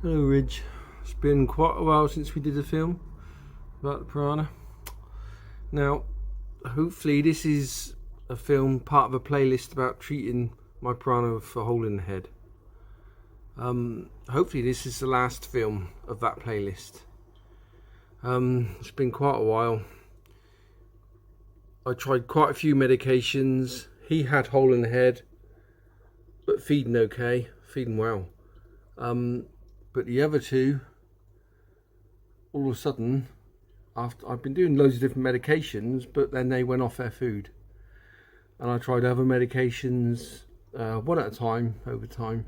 Hello Ridge, it's been quite a while since we did a film about the piranha. Now, hopefully this is a film, part of a playlist about treating my piranha with a hole in the head. Hopefully this is the last film of that playlist. It's been quite a while. I tried quite a few medications. He had hole in the head, but feeding okay, feeding well. But the other two, all of a sudden, after I've been doing loads of different medications, but then they went off their food. And I tried other medications, one at a time, over time.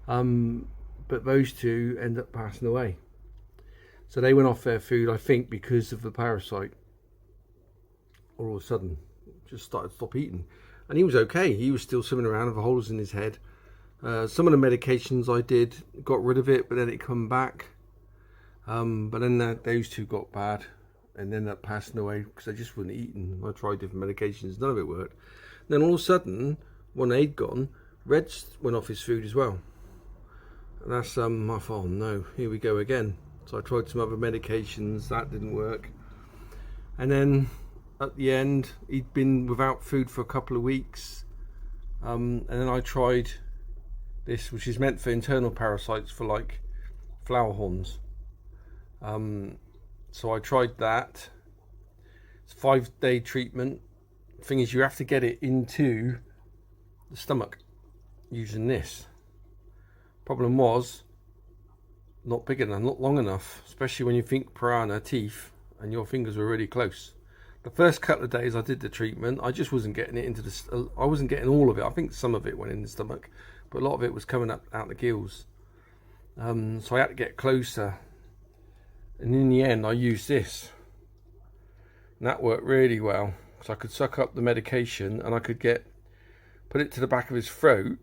But those two end up passing away. So they went off their food, I think, because of the parasite. All of a sudden, just started to stop eating. And he was okay. He was still swimming around with holes in his head. Some of the medications I did got rid of it, but then it come back. But then those two got bad and ended up passing away because they just wouldn't eat. And I tried different medications, none of it worked. And then all of a sudden, when they'd gone, Reg went off his food as well. And that's I thought, oh no, here we go again. So I tried some other medications, that didn't work. And then at the end, he'd been without food for a couple of weeks. And then I tried this, which is meant for internal parasites, for like flower horns. So I tried that. It's a 5-day treatment. Thing is, you have to get it into the stomach using this. Problem was, not big enough, not long enough, especially when you think piranha teeth and your fingers were really close. The first couple of days I did the treatment, I just wasn't getting it into the, I wasn't getting all of it. I think some of it went in the stomach, but a lot of it was coming up out the gills. So I had to get closer. And in the end, I used this. And that worked really well. So I could suck up the medication and I could put it to the back of his throat.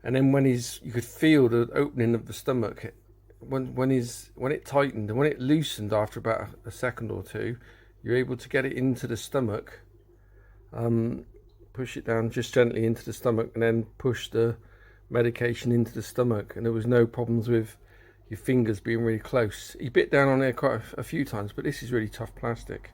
And then when you could feel the opening of the stomach. When it tightened and when it loosened after about a second or two, you're able to get it into the stomach. Push it down just gently into the stomach and then push the medication into the stomach. And there was no problems with your fingers being really close. He bit down on there quite a few times, but this is really tough plastic.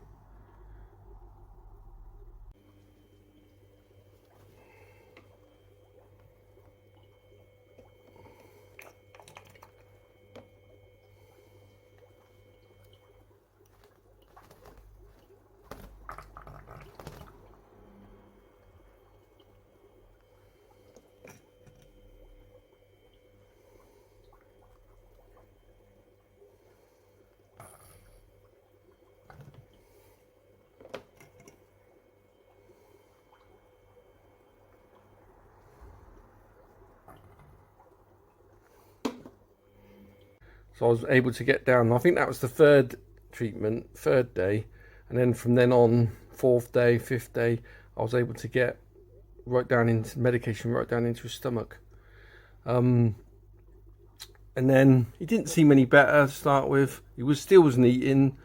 So I was able to get down. I think that was the third day. And then from then on, 4th day, 5th day, I was able to get right down into medication, right down into his stomach. And then he didn't seem any better to start with. He still wasn't eating.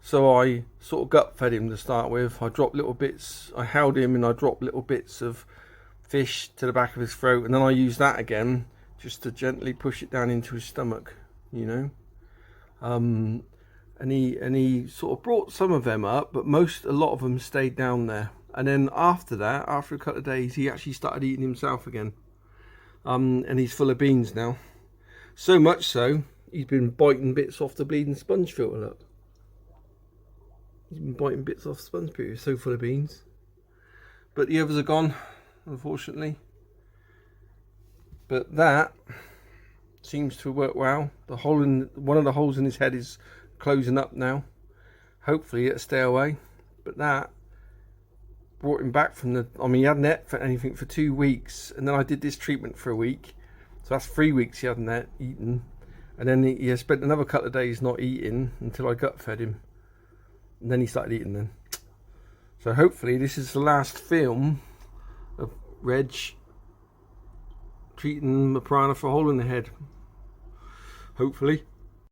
So I sort of gut fed him to start with. I dropped little bits, I held him and I dropped little bits of fish to the back of his throat. And then I used that again, just to gently push it down into his stomach. You know, and he sort of brought some of them up, but a lot of them stayed down there. And then after that, after a couple of days, he actually started eating himself again. And he's full of beans now. So much so, he's been biting bits off the bleeding sponge filter. Look, he's been biting bits off the sponge filter. He's so full of beans. But the others are gone, unfortunately. But that seems to work well. One of the holes in his head is closing up now. Hopefully it'll stay away. But that brought him back from he hadn't ate for anything for 2 weeks, and then I did this treatment for a week. So that's 3 weeks he hadn't eaten. And then he spent another couple of days not eating until I gut fed him. And then he started eating then. So hopefully this is the last film of Reg treating the piranha for a hole in the head. Hopefully.